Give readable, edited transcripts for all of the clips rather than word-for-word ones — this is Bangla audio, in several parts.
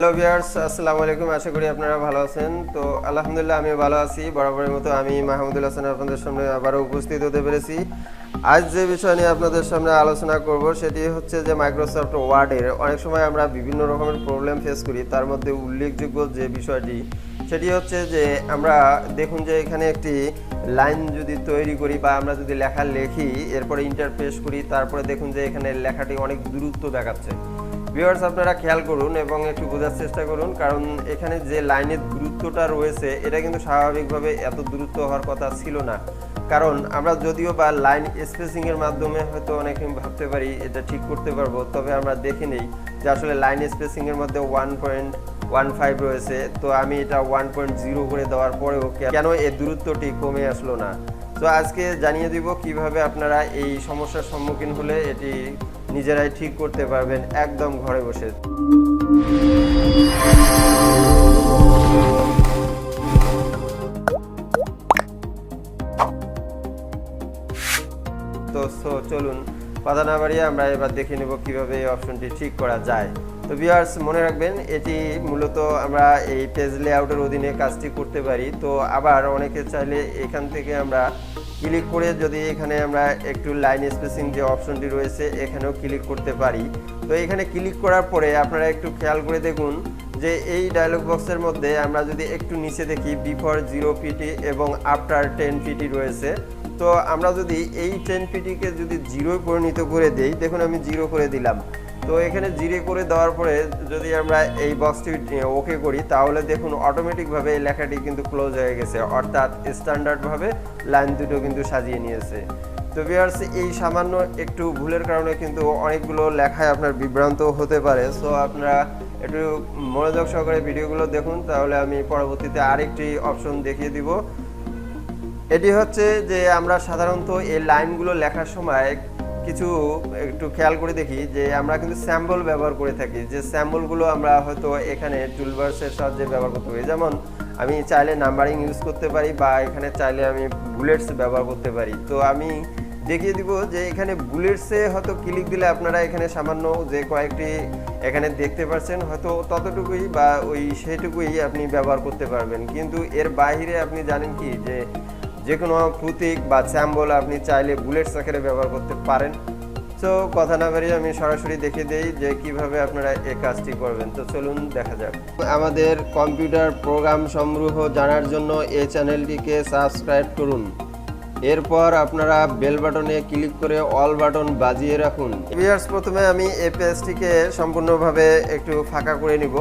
হ্যালো ভিউয়ার্স, আসসালামু আলাইকুম। আশা করি আপনারা ভালো আছেন। তো আলহামদুলিল্লাহ আমি ভালো আছি। বরাবরের মতো আমি মাহমুদুল হাসান আপনাদের সামনে আবারও উপস্থিত হতে পেরেছি। আজ যে বিষয় নিয়ে আপনাদের সামনে আলোচনা করব সেটি হচ্ছে যে মাইক্রোসফট ওয়ার্ডের অনেক সময় আমরা বিভিন্ন রকমের প্রবলেম ফেস করি। তার মধ্যে উল্লেখযোগ্য যে বিষয়টি সেটি হচ্ছে যে আমরা দেখুন যে এখানে একটি লাইন যদি তৈরি করি বা আমরা যদি লেখা লিখি, এরপরে ইন্টারপ্রেস করি, তারপরে দেখুন যে এখানে লেখাটি অনেক দূরত্ব দেখাচ্ছে। ভিউয়ার্স, আপনারা খেয়াল করুন এবং একটু বোঝার চেষ্টা করুন, কারণ এখানে যে লাইনের দূরত্বটা রয়েছে এটা কিন্তু স্বাভাবিকভাবে এত দূরত্ব হওয়ার কথা ছিল না। কারণ আমরা যদিও বা লাইন স্পেসিংয়ের মাধ্যমে হয়তো অনেকে ভাবতে পারি এটা ঠিক করতে পারবো, তবে আমরা দেখে নেই যে আসলে লাইন স্পেসিংয়ের মধ্যে 1.15 রয়েছে। তো আমি এটা 1.0 করে দেওয়ার পরেও কেন এই দূরত্বটি কমে আসলো না। তো আজকে জানিয়ে দিব কিভাবে আপনারা এই সমস্যার সম্মুখীন হলে এটি নিজেরাই ঠিক করতে পারবেন একদম ঘরে বসে। তো চলুন কথা না বাড়িয়ে আমরা এবার দেখে নেব কিভাবে এই অপশনটি ঠিক করা যায়। তো ভিউয়ার্স, মনে রাখবেন এটি মূলত আমরা এই পেজ লেআউটের অধীনে কাজটি করতে পারি। তো আবার অনেকে চাইলে এখান থেকে আমরা ক্লিক করে যদি এখানে আমরা একটু লাইন স্পেসিং যে অপশনটি রয়েছে এখানেও ক্লিক করতে পারি। তো এখানে ক্লিক করার পরে আপনারা একটু খেয়াল করে দেখুন যে এই ডায়লগ বক্সের মধ্যে আমরা যদি একটু নিচে দেখি বিফোর 0 পিটি এবং আফটার 10 পিটি রয়েছে। তো আমরা যদি এই 10 পিটিকে যদি 0 পরিণত করে দেই, দেখুন আমি 0 করে দিলাম। তো এখানে 0 করে দেওয়ার পরে যদি আমরা এই বক্সটি ওকে করি, তাহলে দেখুন অটোমেটিকভাবে এই লেখাটি কিন্তু ক্লোজ হয়ে গেছে, অর্থাৎ স্ট্যান্ডার্ডভাবে লাইন দুটো কিন্তু সাজিয়ে নিয়েছে। তো ভিউয়ার্স, এই সামান্য একটু ভুলের কারণে কিন্তু অনেকগুলো লেখায় আপনার বিভ্রান্ত হতে পারে। সো আপনারা একটু মনোযোগ সহকারে ভিডিওগুলো দেখুন, তাহলে আমি পরবর্তীতে আরেকটি অপশন দেখিয়ে দিব। এটি হচ্ছে যে আমরা সাধারণত এই লাইনগুলো লেখার সময় কিছু একটু খেয়াল করে দেখি যে আমরা কিন্তু স্যাম্বল ব্যবহার করে থাকি, যে স্যাম্বলগুলো আমরা হয়তো এখানে টুলবার্সের সাহায্যে ব্যবহার করতে পারি। যেমন আমি চাইলে নাম্বারিং ইউজ করতে পারি বা এখানে চাইলে আমি বুলেটস ব্যবহার করতে পারি। তো আমি দেখিয়ে দিব যে এখানে বুলেটসে হয়তো ক্লিক দিলে আপনারা এখানে সামান্য যে কয়েকটি এখানে দেখতে পাচ্ছেন হয়তো ততটুকুই বা সেইটুকুই আপনি ব্যবহার করতে পারবেন। কিন্তু এর বাইরে আপনি জানেন কি যে কোনো প্রতীক বা স্যাম্বল আপনি চাইলে বুলেটস আকারে ব্যবহার করতে পারেন। তো কথা না বাড়িয়ে আমি সরাসরি দেখিয়ে দেই যে কিভাবে আপনারা এই কাজটি করবেন। তো চলুন দেখা যাক। আমাদের কম্পিউটার প্রোগ্রাম সমূহ জানার জন্য এই চ্যানেলটিকে সাবস্ক্রাইব করুন। এরপর আপনারা বেল বাটনে ক্লিক করে অল বাটন বাজিয়ে রাখুন। ভিউয়ার্স, প্রথমে আমি এই পেজটিকে সম্পূর্ণভাবে একটু ফাঁকা করে নিব।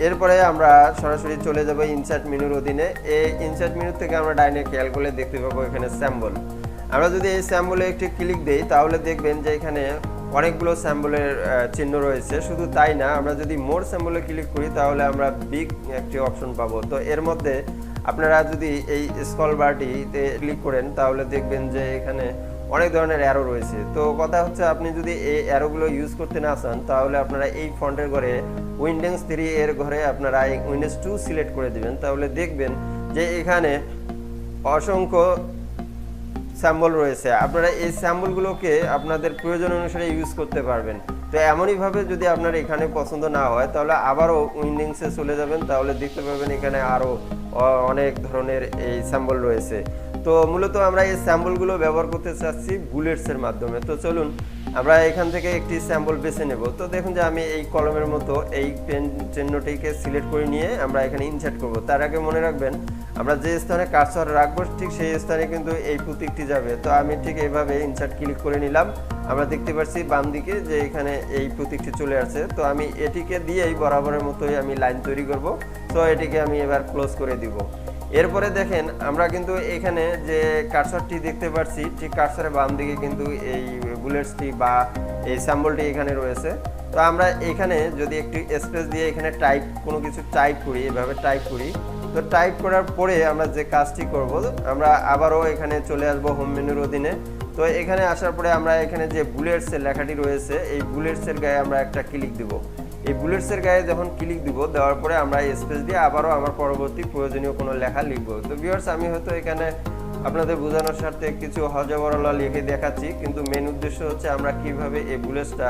এরপরে আমরা সরাসরি চলে যাব ইনসার্ট মেনুর অধীনে। এই ইনসার্ট মেনু থেকে আমরা ডাইনে খেয়াল করলে দেখতে পাবো এখানে স্যাম্বল। আমরা যদি এই স্যাম্বলে একটি ক্লিক দিই, তাহলে দেখবেন যে এখানে অনেকগুলো স্যাম্বলের চিহ্ন রয়েছে। শুধু তাই না, আমরা যদি মোর স্যাম্বলে ক্লিক করি তাহলে আমরা বিগ একটি অপশন পাবো। তো এর মধ্যে আপনারা যদি এই স্ক্রল বারটিতে ক্লিক করেন তাহলে দেখবেন যে এখানে অনেক ধরনের অ্যারো রয়েছে। তো কথা হচ্ছে আপনি যদি এই অ্যারোগুলো ইউজ করতে না চান, তাহলে আপনারা এই ফন্টের ঘরে উইন্ডোজ 3 এর ঘরে আপনারা এই উইন্ডোজ 2 সিলেক্ট করে দিবেন। তাহলে দেখবেন যে এখানে অসংখ্য স্যাম্বল রয়েছে। আপনারা এই স্যাম্বলগুলোকে আপনাদের প্রয়োজন অনুসারে ইউজ করতে পারবেন। তো এমনইভাবে যদি আপনার এখানে পছন্দ না হয় তাহলে আবারও উইন্ডোজে চলে যাবেন, তাহলে দেখতে পাবেন এখানে আরও অনেক ধরনের এই স্যাম্বল রয়েছে। তো মূলত আমরা এই স্যাম্বলগুলো ব্যবহার করতে চাচ্ছি বুলেটসের মাধ্যমে। তো চলুন আমরা এখান থেকে একটি স্যাম্বল বেছে নেব। তো দেখুন যে আমি এই কলমের মতো এই পেন চিহ্নটিকে সিলেক্ট করে নিয়ে আমরা এখানে ইনসার্ট করব। তার আগে মনে রাখবেন আমরা যে স্থানে কার্সর রাখবো ঠিক সেই স্থানে কিন্তু এই প্রতীকটি যাবে। তো আমি ঠিক এইভাবে ইনসার্ট ক্লিক করে নিলাম। আমরা দেখতে পাচ্ছি বাম দিকে যে এখানে এই প্রতীকটি চলে আসছে। তো আমি এটিকে দিয়েই বরাবরের মতোই আমি লাইন তৈরি করব। তো এটিকে আমি এবার ক্লোজ করে দিব। এরপরে দেখেন আমরা কিন্তু এখানে যে কার্সরটি দেখতে পাচ্ছি ঠিক কার্সরের বাম দিকে কিন্তু এই বুলেটসটি বা এই স্যাম্বলটি এখানে রয়েছে। তো আমরা এখানে যদি একটু স্পেস দিয়ে এখানে কোনো কিছু টাইপ করি, এভাবে টাইপ করি, তো টাইপ করার পরে আমরা যে কাজটি করব, আমরা আবারও এখানে চলে আসবো হোম মেনুর অধীনে। তো এখানে আসার পরে আমরা এখানে যে বুলেটসের লেখাটি রয়েছে এই বুলেটসের গায়ে আমরা একটা ক্লিক দিব। এই বুলেটসের গায়ে যখন ক্লিক দিব, দেওয়ার পরে আমরা স্পেস দিয়ে আবারও আমার পরবর্তী প্রয়োজনীয় কোনো লেখা লিখব। তো ভিউয়ার্স, আমি হয়তো এখানে আপনাদের বোঝানোর স্বার্থে কিছু হজবরলা লিখে দেখাচ্ছি, কিন্তু মেন উদ্দেশ্য হচ্ছে আমরা কিভাবে এই বুলেটসটা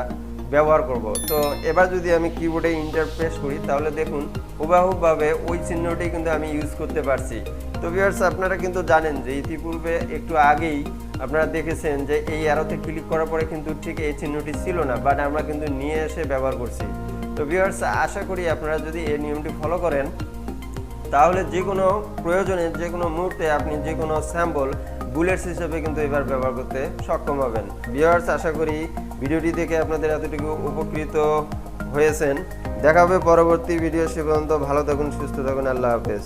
ব্যবহার করব। তো এবার যদি আমি কিবোর্ডে ইন্টার প্রেস করি তাহলে দেখুন হুবহুবভাবে ওই চিহ্নটি কিন্তু আমি ইউজ করতে পারছি। তো ভিউয়ার্স আপনারা কিন্তু জানেন যে ইতিপূর্বে একটু আগেই আপনারা দেখেছেন যে এই অ্যারোতে ক্লিক করার পরে কিন্তু ঠিক এই চিহ্নটি ছিল না, বাট আমরা কিন্তু নিয়ে এসে ব্যবহার করছি। তো ভিউয়ার্স আশা করি আপনারা যদি এই নিয়মটি ফলো করেন তাহলে যে কোনো প্রয়োজনে যে কোনো মুহূর্তে আপনি যে কোনো স্যাম্পল বুলেটস হিসেবে কিন্তু এবার ব্যবহার করতে সক্ষম হবেন। ভিউয়ার্স আশা করি ভিডিওটি দেখে আপনাদের এতটুকু উপকৃত হয়েছেন। দেখা হবে পরবর্তী ভিডিও। সে পর্যন্ত ভালো থাকুন, সুস্থ থাকুন, আল্লাহ হাফেজ।